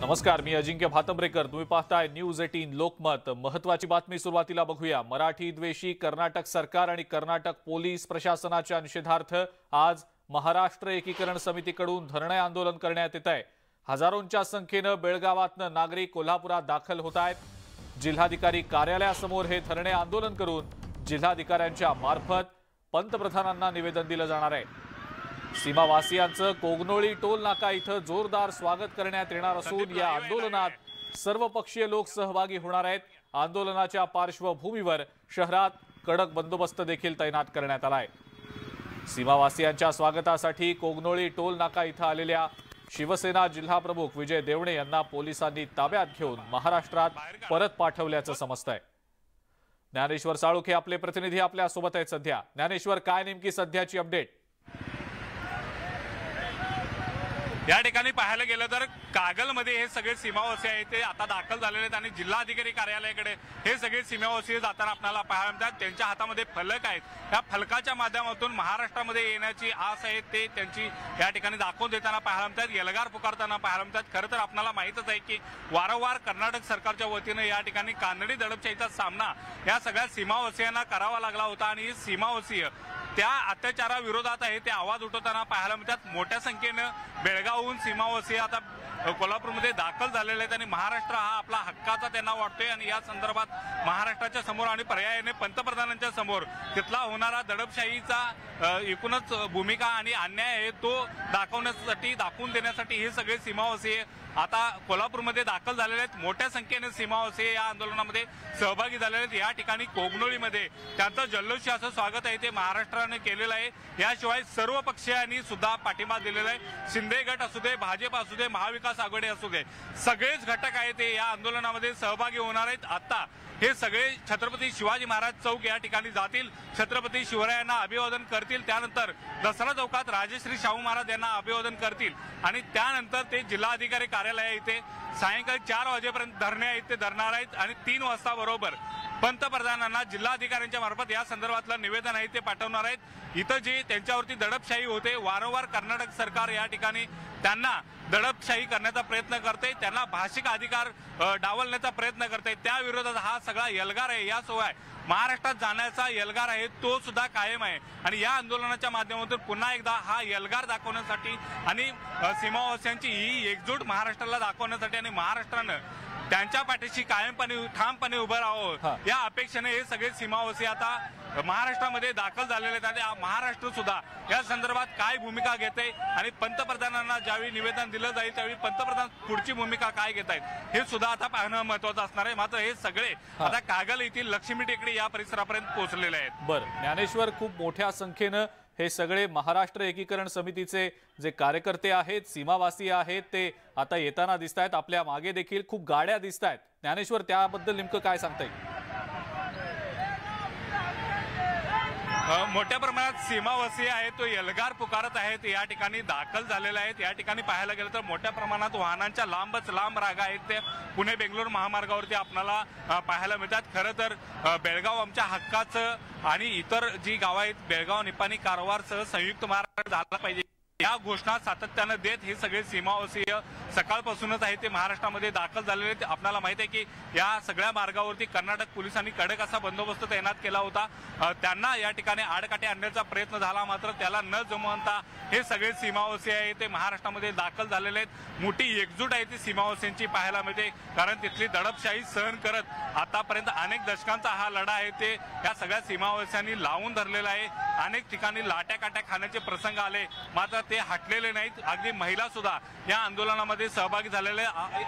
नमस्कार, मी अजिंक्य भातंब्रेकर. तुम्ही पाहताय न्यूज 18 लोकमत. महत्त्वाची बातमी सुरुवातीला बघूया. मराठी द्वेषी कर्नाटक सरकार आणि कर्नाटक पोलीस प्रशासनाच्या निषेधार्थ आज महाराष्ट्र एकीकरण समितीकडून धरणे आंदोलन करण्यात येत आहे. हजारोंच्या संख्येने बेळगावातनं नागरिक कोल्हापुरात दाखल होत आहेत. जिल्हाधिकारी कार्यालयासमोर हे धरणे आंदोलन करून जिल्हाधिकाऱ्यांच्या मार्फत पंतप्रधानांना निवेदन दिलं जाणार आहे. सीमावासियांचं कोगनोळी टोल नाका इथं जोरदार स्वागत करण्यात येणार असून या आंदोलनात सर्वपक्षीय लोक सहभागी होणार आहेत. आंदोलनाच्या पार्श्वभूमीवर शहरात कडक बंदोबस्त देखील तैनात करण्यात आलाय. सीमावासियांच्या स्वागतासाठी कोगनोळी टोल नाका इथं आलेल्या शिवसेना जिल्हाप्रमुख विजय देवणे यांना पोलिसांनी ताब्यात घेऊन महाराष्ट्रात परत पाठवल्याचं समजतंय. ज्ञानेश्वर साळुखे आपले प्रतिनिधी आपल्या सोबत आहेत सध्या. ज्ञानेश्वर, काय नेमकी सध्याची अपडेट? या ठिकाणी पाहायला गेलं तर कागलमध्ये हे सगळे सीमावासी आहेत ते आता दाखल झालेले आहेत आणि जिल्हाधिकारी कार्यालयाकडे हे सगळे सीमावासी जाताना आपल्याला पाहायला मिळतात. त्यांच्या हातामध्ये फलक आहेत. या फलकाच्या माध्यमातून महाराष्ट्रामध्ये येण्याची आस आहे ते त्यांची या ठिकाणी दाखवून देताना पाहायला मिळतात. एल्गार पुकारताना पाहायला मिळतात. खरं तर आपल्याला माहितच आहे की वारंवार कर्नाटक सरकारच्या वतीने या ठिकाणी कानडी दडपशाहीचा सामना या सगळ्या सीमावासियांना करावा लागला होता आणि हे सीमावासीय त्या अत्याचाराविरोधात आहे ते आवाज उठवताना पाहायला मिळतात. मोठ्या संख्येनं बेळगावहून सीमावासी आता कोल्हापूरमध्ये दाखल झालेले आहेत आणि महाराष्ट्र हा आपला हक्काचा त्यांना वाटतोय आणि या संदर्भात महाराष्ट्राच्या समोर आणि पर्यायाने पंतप्रधानांच्या समोर तिथला होणारा दडपशाहीचा एकूणच भूमिका आणि अन्याय आहे तो दाखवून देण्यासाठी हे सगळे सीमावासी आता कोल्हापूरमध्ये दाखल झालेले आहेत. मोठ्या संख्येने सीमावासी या आंदोलनामध्ये सहभागी झालेले आहेत. या ठिकाणी कोगनोळीमध्ये त्यांचं जल्लोषी असं स्वागत आहे ते महाराष्ट्राने केलेलं आहे. याशिवाय सर्व पक्षीयांनी सुद्धा पाठिंबा दिलेला आहे. शिंदे गट असू दे, भाजप असू दे, महाविकास आघाडी असू दे, सगळेच घटक आहेत ते या आंदोलनामध्ये सहभागी होणार आहेत. आता हे सगळे छत्रपती शिवाजी महाराज चौक या ठिकाणी जातील, छत्रपती शिवरायांना अभिवादन करतील, त्यानंतर दसरा चौकात राजश्री शाहू महाराज यांना अभिवादन करतील आणि त्यानंतर ते जिल्हाधिकारी कार्यालय इथे सायंकाळी 4 वाजेपर्यंत धरणे आहेत ते धरणार आहेत आणि 3 वाजता बरोबर पंतप्रधानांना जिल्हाधिकाऱ्यांच्या मार्फत या संदर्भातलं निवेदन आहे ते पाठवणार आहेत. इथं जी त्यांच्यावरती दडपशाही होते, वारंवार कर्नाटक सरकार या ठिकाणी त्यांना दडपशाही करण्याचा प्रयत्न करते, त्यांना भाषिक अधिकार डावलण्याचा प्रयत्न करते, त्या विरोधात हा सगळा एल्गार आहे. याशिवाय महाराष्ट्रात जाण्याचा एल्गार आहे तो सुद्धा कायम आहे आणि या आंदोलनाच्या माध्यमातून पुन्हा एकदा हा एल्गार दाखवण्यासाठी आणि सीमावासियांची ही एकजूट महाराष्ट्राला दाखवण्यासाठी आणि महाराष्ट्रानं त्यांच्या पाठीशी कायमपणे ठामपणे उभं राहावं या अपेक्षेने हे सगळे सीमावासी आता महाराष्ट्रामध्ये दाखल झालेले आहेत. आणि महाराष्ट्र सुद्धा या संदर्भात काय भूमिका घेते आणि पंतप्रधानांना ज्यावेळी निवेदन दिलं जाईल त्यावेळी पंतप्रधान पुढची भूमिका काय घेत आहेत हे सुद्धा आता पाहणं महत्वाचं असणार आहे. मात्र हे सगळे आता कागल येथील लक्ष्मी टेकडी या परिसरापर्यंत पोहोचलेले आहेत. बरं ज्ञानेश्वर, खूप मोठ्या संख्येनं हे सगळे महाराष्ट्र एकीकरण समितीचे जे कार्यकर्ते आहेत, सीमावासी आहेत, ते आता येताना दिसत आहेत. आपल्या मागे देखील खूप गाड्या दिसत आहेत. ज्ञानेश्वर, त्याबद्दल नेमकं काय सांगता येईल? मोठ्या प्रमाणात सीमावासी आहेत तो एल्गार पुकारत आहेत, या ठिकाणी दाखल झालेले आहेत. या ठिकाणी पाहायला गेलं तर मोठ्या प्रमाणात वाहनांच्या लांब रांगा आहेत ते पुणे बेंगलोर महामार्गावरती आपल्याला पाहायला मिळतात. खरं तर बेळगाव आमच्या हक्काचं आणि इतर जी गावं आहेत बेळगाव, निपाणी, कारवारसह संयुक्त महाराष्ट्र झाला पाहिजे या घोषणा सातत्यानं देत हे सगळे सीमावासीय सकाळपासूनच आहे ते महाराष्ट्रामध्ये दाखल झालेले आहेत. आपल्याला माहित आहे की या सगळ्या मार्गावरती कर्नाटक पोलिसांनी कडक असा बंदोबस्त तैनात केला होता. त्यांना या ठिकाणी आडकाठी आणण्याचा प्रयत्न झाला, मात्र त्याला न जमवता हे सगळे सीमावासी आहे ते महाराष्ट्रामध्ये दाखल झालेले आहेत. मोठी एकजूट आहे ती सीमावासींची पाहायला मिळते, कारण तिथली दडपशाही सहन करत आतापर्यंत अनेक दशकांचा हा लढा आहे ते या सगळ्या सीमावासियांनी लावून धरलेला आहे. अनेक ठिकाणी लाट्या काट्या खाण्याचे प्रसंग आले, मात्र ते हटलेले नाहीत. अगदी महिला सुद्धा या आंदोलनामध्ये सहभागी झालेले,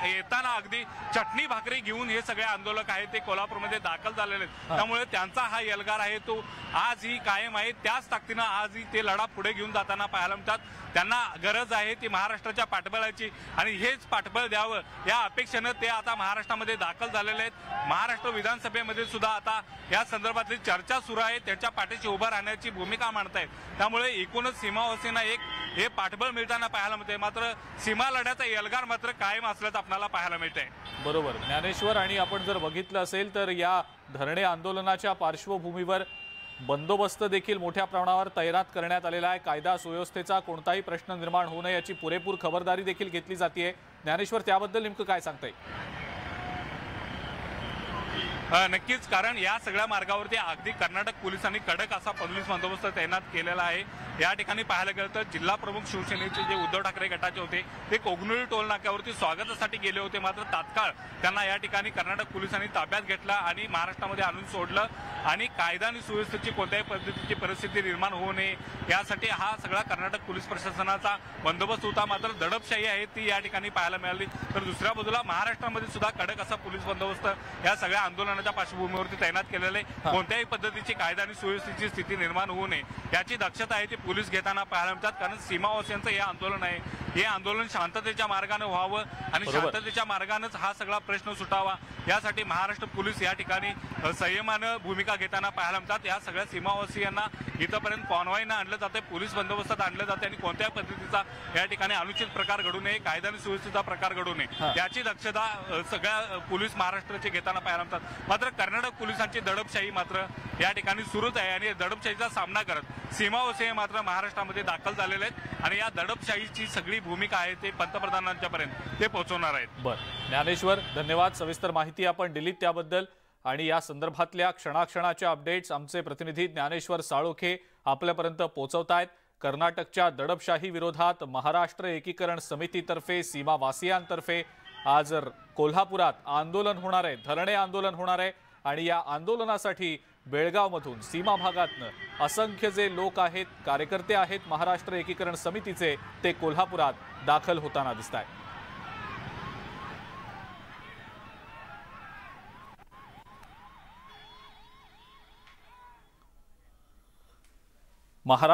येताना अगदी चटणी भाकरी घेऊन हे सगळे आंदोलक आहेत ते कोल्हापूरमध्ये दाखल झालेले आहेत. त्यामुळे त्यांचा हा एल्गार आहे तो आजही कायम आहे. त्याच ताकदीनं आजही ते लढा पुढे घेऊन जाताना पाहायला मिळतात. त्यांना गरज आहे ती महाराष्ट्राच्या पाठबळाची आणि हेच पाठबळ द्यावं या अपेक्षेनं ते आता महाराष्ट्रामध्ये दाखल झालेले आहेत. महाराष्ट्र विधानसभेमध्ये सुद्धा आता या संदर्भातली चर्चा सुरू आहे, त्याच्या पाठीशी उभं राहण्याची भूमिका मांडतायत. त्यामुळे एकूणच सीमावासींना एक हे पाठबळ मिळताना पाहायला मिळते, मात्र सीमा लढ्याचा एल्गार मात्र कायम असल्याचं आपल्याला पाहायला मिळतंय. बरोबर ज्ञानेश्वर, आणि आपण जर बघितलं असेल तर या धरणे आंदोलनाच्या पार्श्वभूमीवर बंदोबस्त देखील मोठ्या प्रमाणावर तैनात करण्यात आलेला आहे। कायदा सुव्यवस्थेचा कोणताही प्रश्न निर्माण होऊ नये याची पुरेपूर खबरदारी देखील घेतली जाते। ज्ञानेश्वर, त्याबद्दल नेमकं काय सांगता येईल? नक्कीच, कारण या सगळ्या मार्गावरती अगदी कर्नाटक पोलिसांनी कडक असा पोलीस बंदोबस्त तैनात केलेला आहे। या ठिकाणी पाहायला गेलं तर जिल्हा प्रमुख शिवसेनेचे जे उद्धव ठाकरे गटाचे होते ते कोगनोळी टोल नाक्यावरती स्वागतासाठी गेले होते, मात्र तात्काळ त्यांना या ठिकाणी कर्नाटक पोलिसांनी ताब्यात घेतला आणि महाराष्ट्रामध्ये आणून सोडलं आणि कायदा आणि सुव्यवस्थेची कोणत्याही पद्धतीची परिस्थिती निर्माण होऊ नये यासाठी हा सगळा कर्नाटक पोलीस प्रशासनाचा बंदोबस्त होता। मात्र दडपशाही आहे ती या ठिकाणी पाहायला मिळाली। तर दुसऱ्या बाजूला महाराष्ट्रामध्ये सुद्धा कडक असा पोलीस बंदोबस्त या सगळ्या आंदोलनाच्या पार्श्वभूमीवरती तैनात केलेले, कोणत्याही पद्धतीची कायदा आणि सुव्यवस्थेची स्थिती निर्माण होऊ नये याची दक्षता आहे ती पोलीस घेताना पाहायला मिळतात। कारण सीमावासियांचं हे आंदोलन आहे, हे आंदोलन शांततेच्या मार्गाने व्हावं आणि शांततेच्या मार्गानेच हा सगळा प्रश्न सुटावा यासाठी महाराष्ट्र पोलीस या ठिकाणी संयमानं भूमिका घेताना पाहायला मिळतात। या सगळ्या सीमावासियांना इथपर्यंत कॉन्व्हॉयनं आणलं जाते, पोलीस बंदोबस्तात आणलं जाते आणि कोणत्या पद्धतीचा या ठिकाणी अनुचित प्रकार घडू नये, कायदा आणि सुव्यवस्थेचा प्रकार घडू नये याची दक्षता सगळ्या पोलीस महाराष्ट्राचे घेताना पाहायला मिळतात। मात्र कर्नाटक पोलिसांची दडपशाही मात्र या ठिकाणी सुरूच आहे आणि दडपशाहीचा सामना करत सीमावासी मात्र महाराष्ट्रामध्ये दाखल झालेले आहेत आणि या दडपशाहीची सगळी भूमिका आहे ते पंतप्रधानांच्या पर्यंत ते पोहोचवणार आहेत। बरं ज्ञानेश्वर, धन्यवाद। सविस्तर माहिती आपण दिलीत त्याबद्दल आणि या संदर्भातल्या क्षणाक्षणाच्या अपडेट्स आमचे प्रतिनिधी ज्ञानेश्वर साळोखे आपल्यापर्यंत पोहोचवतायत। कर्नाटकच्या दडपशाही विरोधात महाराष्ट्र एकीकरण समितीतर्फे सीमावासियांतर्फे आज कोल्हापुरात आंदोलन होणार आहे, धरणे आंदोलन होणार आहे आणि या आंदोलनासाठी बेळगावमधून सीमा भागातनं असंख्य जे लोक आहेत, कार्यकर्ते आहेत महाराष्ट्र एकीकरण समितीचे, ते कोल्हापुरात दाखल होताना दिसतायत। महाराष्ट्र